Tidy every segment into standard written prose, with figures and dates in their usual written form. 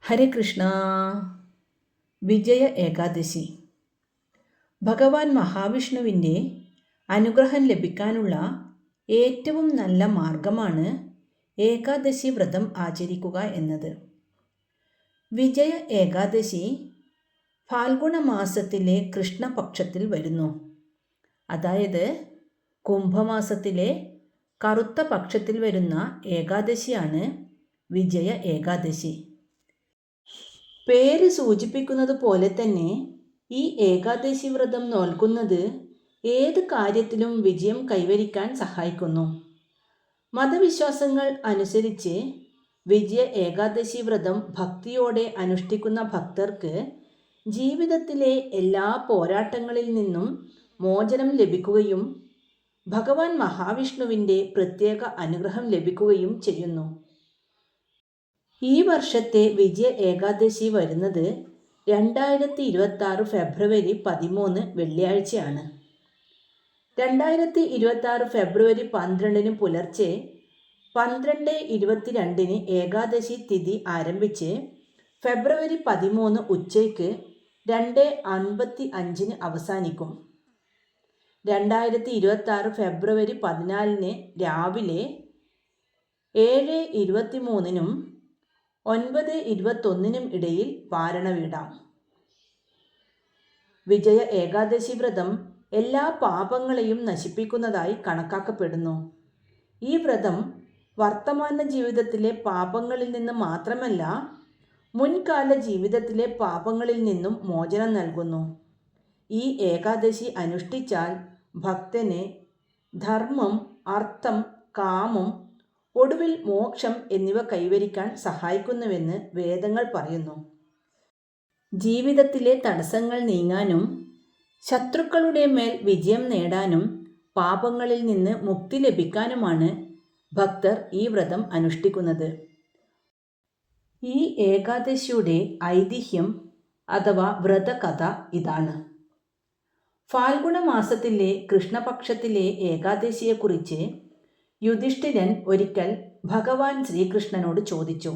ഹരേ കൃഷ്ണ. വിജയ ഏകാദശി ഭഗവാൻ മഹാവിഷ്ണുവിൻ്റെ അനുഗ്രഹം ലഭിക്കാനുള്ള ഏറ്റവും നല്ല മാർഗമാണ് ഏകാദശി വ്രതം ആചരിക്കുക എന്നത്. വിജയ ഏകാദശി ഫാൽഗുണ മാസത്തിലെ കൃഷ്ണപക്ഷത്തിൽ വരുന്നു. അതായത് കുംഭമാസത്തിലെ കറുത്ത പക്ഷത്തിൽ വരുന്ന ഏകാദശിയാണ് വിജയ ഏകാദശി. പേര് സൂചിപ്പിക്കുന്നത് പോലെ തന്നെ ഈ ഏകാദശി വ്രതം നോൽക്കുന്നത് ഏത് കാര്യത്തിലും വിജയം കൈവരിക്കാൻ സഹായിക്കുന്നു. മതവിശ്വാസങ്ങൾ അനുസരിച്ച് വിജയ ഏകാദശി വ്രതം ഭക്തിയോടെ അനുഷ്ഠിക്കുന്ന ഭക്തർക്ക് ജീവിതത്തിലെ എല്ലാ പോരാട്ടങ്ങളിൽ നിന്നും മോചനം ലഭിക്കുകയും ഭഗവാൻ മഹാവിഷ്ണുവിൻ്റെ പ്രത്യേക അനുഗ്രഹം ലഭിക്കുകയും ചെയ്യുന്നു. ഈ വർഷത്തെ വിജയ ഏകാദശി വരുന്നത് 2026 ഫെബ്രുവരി 13 വെള്ളിയാഴ്ചയാണ്. 2026 ഫെബ്രുവരി 12 പുലർച്ചെ 12:22 ഏകാദശി തിഥി ആരംഭിച്ച് ഫെബ്രുവരി 13 ഉച്ചയ്ക്ക് 2:55 അവസാനിക്കും. 2026 ഫെബ്രുവരി 14 രാവിലെ 7:23 9:21 ഇടയിൽ പാരണ വിജയ ഏകാദശി വ്രതം എല്ലാ പാപങ്ങളെയും നശിപ്പിക്കുന്നതായി കണക്കാക്കപ്പെടുന്നു. ഈ വ്രതം വർത്തമാന ജീവിതത്തിലെ പാപങ്ങളിൽ നിന്ന് മാത്രമല്ല, മുൻകാല ജീവിതത്തിലെ പാപങ്ങളിൽ നിന്നും മോചനം നൽകുന്നു. ഈ ഏകാദശി അനുഷ്ഠിച്ചാൽ ഭക്തന് ധർമ്മം, അർത്ഥം, കാമം, ഒടുവിൽ മോക്ഷം എന്നിവ കൈവരിക്കാൻ സഹായിക്കുന്നുവെന്ന് വേദങ്ങൾ പറയുന്നു. ജീവിതത്തിലെ തടസ്സങ്ങൾ നീങ്ങാനും ശത്രുക്കളുടെ മേൽ വിജയം നേടാനും പാപങ്ങളിൽ നിന്ന് മുക്തി ലഭിക്കാനുമാണ് ഭക്തർ ഈ വ്രതം അനുഷ്ഠിക്കുന്നത്. ഈ ഏകാദശിയുടെ ഐതിഹ്യം അഥവാ വ്രതകഥ ഇതാണ്. ഫാൽഗുണ മാസത്തിലെ കൃഷ്ണപക്ഷത്തിലെ ഏകാദശിയെക്കുറിച്ച് യുധിഷ്ഠിരൻ ഒരിക്കൽ ഭഗവാൻ ശ്രീകൃഷ്ണനോട് ചോദിച്ചു.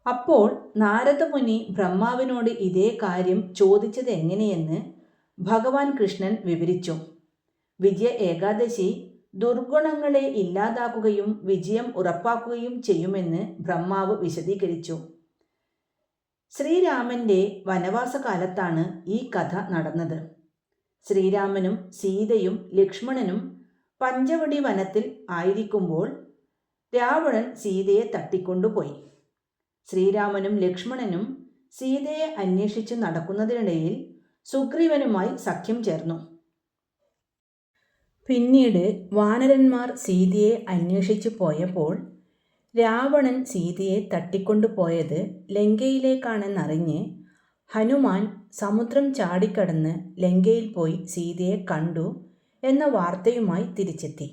അപ്പോൾ നാരദമുനി ബ്രഹ്മാവിനോട് ഇതേ കാര്യം ചോദിച്ചത് എങ്ങനെയെന്ന് ഭഗവാൻ കൃഷ്ണൻ വിവരിച്ചു. വിജയ ഏകാദശി ദുർഗുണങ്ങളെ ഇല്ലാതാക്കുകയും വിജയം ഉറപ്പാക്കുകയും ചെയ്യുമെന്ന് ബ്രഹ്മാവ് വിശദീകരിച്ചു. ശ്രീരാമൻ്റെ വനവാസകാലത്താണ് ഈ കഥ നടന്നത്. ശ്രീരാമനും സീതയും ലക്ഷ്മണനും പഞ്ചവടി വനത്തിൽ ആയിരിക്കുമ്പോൾ രാവണൻ സീതയെ തട്ടിക്കൊണ്ടുപോയി. ശ്രീരാമനും ലക്ഷ്മണനും സീതയെ അന്വേഷിച്ച് നടക്കുന്നതിനിടയിൽ സുഗ്രീവനുമായി സഖ്യം ചേർന്നു. പിന്നീട് വാനരന്മാർ സീതയെ അന്വേഷിച്ചു പോയപ്പോൾ രാവണൻ സീതയെ തട്ടിക്കൊണ്ടുപോയത് ലങ്കയിലേക്കാണെന്നറിഞ്ഞ് ഹനുമാൻ സമുദ്രം ചാടിക്കടന്ന് ലങ്കയിൽ പോയി സീതയെ കണ്ടു എന്ന വാർത്തയുമായി തിരിച്ചെത്തി.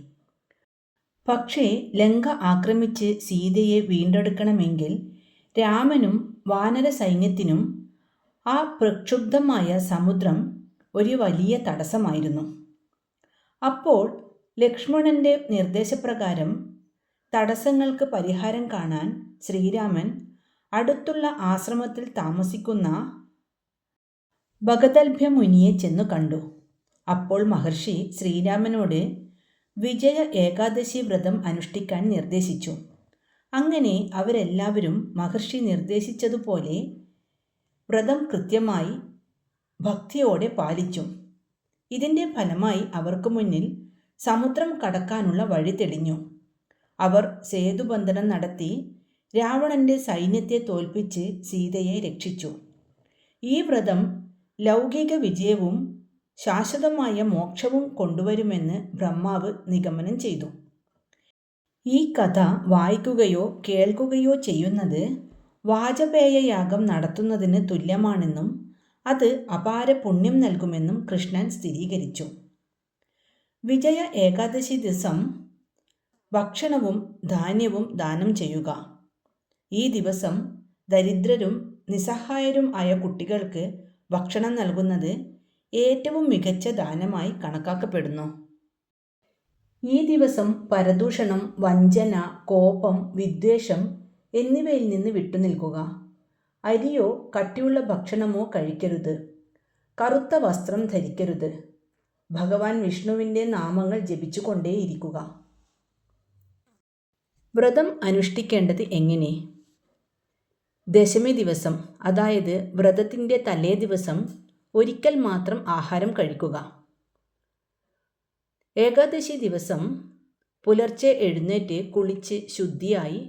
പക്ഷേ ലങ്ക ആക്രമിച്ച് സീതയെ വീണ്ടെടുക്കണമെങ്കിൽ രാമനും വാനര സൈന്യത്തിനും ആ പ്രക്ഷുബ്ധമായ സമുദ്രം ഒരു വലിയ തടസ്സമായിരുന്നു. അപ്പോൾ ലക്ഷ്മണൻ്റെ നിർദ്ദേശപ്രകാരം തടസ്സങ്ങൾക്ക് പരിഹാരം കാണാൻ ശ്രീരാമൻ അടുത്തുള്ള ആശ്രമത്തിൽ താമസിക്കുന്ന ഭഗദൽഭ്യ മുനിയെ ചെന്നു കണ്ടു. അപ്പോൾ മഹർഷി ശ്രീരാമനോട് വിജയ ഏകാദശി വ്രതം അനുഷ്ഠിക്കാൻ നിർദ്ദേശിച്ചു. അങ്ങനെ അവരെല്ലാവരും മഹർഷി നിർദ്ദേശിച്ചതുപോലെ വ്രതം കൃത്യമായി ഭക്തിയോടെ പാലിച്ചു. ഇതിൻ്റെ ഫലമായി അവർക്ക് മുന്നിൽ സമുദ്രം കടക്കാനുള്ള വഴി തെളിഞ്ഞു. അവർ സേതുബന്ധനം നടത്തി രാവണൻ്റെ സൈന്യത്തെ തോൽപ്പിച്ച് സീതയെ രക്ഷിച്ചു. ഈ വ്രതം ലൗകിക വിജയവും ശാശ്വതമായ മോക്ഷവും കൊണ്ടുവരുമെന്ന് ബ്രഹ്മാവ് നിഗമനം ചെയ്തു. ഈ കഥ വായിക്കുകയോ കേൾക്കുകയോ ചെയ്യുന്നത് വാജപേയയാഗം നടത്തുന്നതിന് തുല്യമാണെന്നും അത് അപാര പുണ്യം നൽകുമെന്നും കൃഷ്ണൻ സ്ഥിരീകരിച്ചു. വിജയ ഏകാദശി ദിവസം ഭക്ഷണവും ധാന്യവും ദാനം ചെയ്യുക. ഈ ദിവസം ദരിദ്രരും നിസ്സഹായരും ആയ കുട്ടികൾക്ക് ഭക്ഷണം നൽകുന്നത് ഏറ്റവും മികച്ച ദാനമായി കണക്കാക്കപ്പെടുന്നു. ഈ ദിവസം പരദൂഷണം, വഞ്ചന, കോപം, വിദ്വേഷം എന്നിവയിൽ നിന്ന് വിട്ടുനിൽക്കുക. അരിയോ കട്ടിയുള്ള ഭക്ഷണമോ കഴിക്കരുത്. കറുത്ത വസ്ത്രം ധരിക്കരുത്. ഭഗവാൻ വിഷ്ണുവിൻ്റെ നാമങ്ങൾ ജപിച്ചുകൊണ്ടേയിരിക്കുക. വ്രതം അനുഷ്ഠിക്കേണ്ടത് എങ്ങനെ? ദശമി ദിവസം, അതായത് വ്രതത്തിൻ്റെ തലേ ദിവസം ഒരിക്കൽ മാത്രം ആഹാരം കഴിക്കുക. ഏകാദശി ദിവസം പുലർച്ചെ എഴുന്നേറ്റ് കുളിച്ച് ശുദ്ധിയായി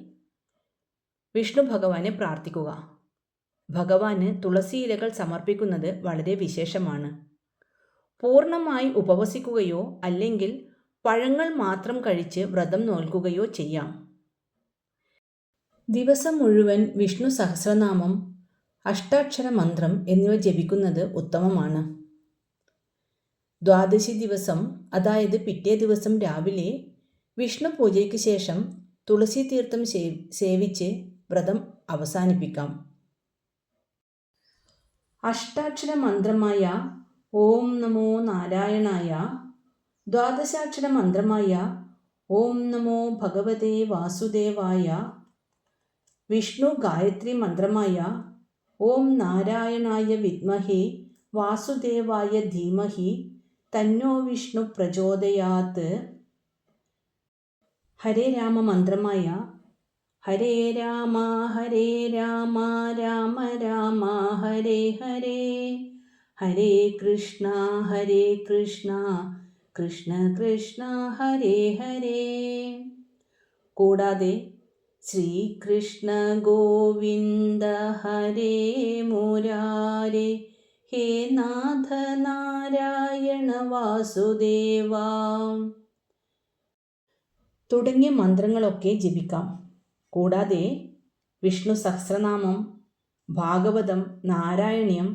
വിഷ്ണു ഭഗവാനെ പ്രാർത്ഥിക്കുക. ഭഗവാന് തുളസി ഇലകൾ സമർപ്പിക്കുന്നത് വളരെ വിശേഷമാണ്. പൂർണ്ണമായി ഉപവസിക്കുകയോ അല്ലെങ്കിൽ പഴങ്ങൾ മാത്രം കഴിച്ച് വ്രതം നോൽക്കുകയോ ചെയ്യാം. ദിവസം മുഴുവൻ വിഷ്ണു സഹസ്രനാമം, അഷ്ടാക്ഷര മന്ത്രം എന്നിവ ജപിക്കുന്നത് ഉത്തമമാണ്. ദ്വാദശി ദിവസം, അതായത് പിറ്റേ ദിവസം രാവിലെ വിഷ്ണു പൂജയ്ക്ക് ശേഷം തുളസി തീർത്ഥം സേവിച്ച് വ്രതം അവസാനിപ്പിക്കാം. അഷ്ടാക്ഷര മന്ത്രമായ ഓം നമോ നാരായണായ, ദ്വാദശാക്ഷര മന്ത്രമായ ഓം നമോ ഭഗവതേ വാസുദേവായ, വിഷ്ണു ഗായത്രി മന്ത്രമായ ഓം നാരായണായ വിദ്മഹേ വാസുദേവായ ധീമഹി തന്നോ വിഷ്ണു പ്രചോദയാത്, ഹരേ രാമ മന്ത്രമായ ഹരേ രാമ രാമ രാമ ഹരേ ഹരേ, ഹരേ കൃഷ്ണ കൃഷ്ണ കൃഷ്ണ ഹരേ ഹരേ. കൂടാതെ ശ്രീകൃഷ്ണ ഗോവിന്ദ ഹരേ മുരാരേ, ഹേ നാഥ നാരായണ വാസുദേവ തുടങ്ങിയ മന്ത്രങ്ങളൊക്കെ ജപിക്കാം. കൂടാതെ വിഷ്ണു സഹസ്രനാമം, ഭാഗവതം, നാരായണീയം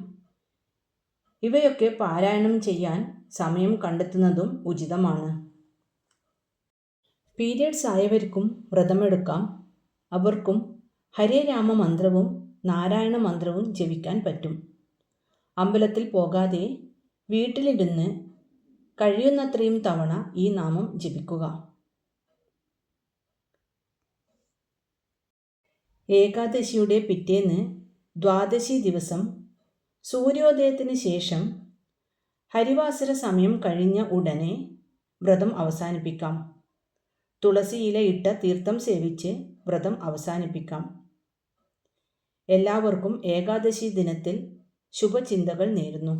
ഇവയൊക്കെ പാരായണം ചെയ്യാൻ സമയം കണ്ടെത്തുന്നതും ഉചിതമാണ്. പീരിയഡ്സ് ആയവർക്കും വ്രതമെടുക്കാം. അവർക്കും ഹരേ രാമ മന്ത്രവും നാരായണ മന്ത്രവും ജപിക്കാൻ പറ്റും. അമ്പലത്തിൽ പോകാതെ വീട്ടിലിരുന്ന് കഴിയുന്നത്രയും തവണ ഈ നാമം ജപിക്കുക. ഏകാദശിയുടെ പിറ്റേന്ന് ദ്വാദശി ദിവസം സൂര്യോദയത്തിന് ശേഷം ഹരിവാസര സമയം കഴിഞ്ഞ ഉടനെ വ്രതം അവസാനിപ്പിക്കാം. തുളസിയില ഇട്ട തീർത്ഥം സേവിച്ച് വ്രതം അവസാനിപ്പിക്കാം. എല്ലാവർക്കും ഏകാദശി ദിനത്തിൽ ശുഭചിന്തകൾ നേരുന്നു.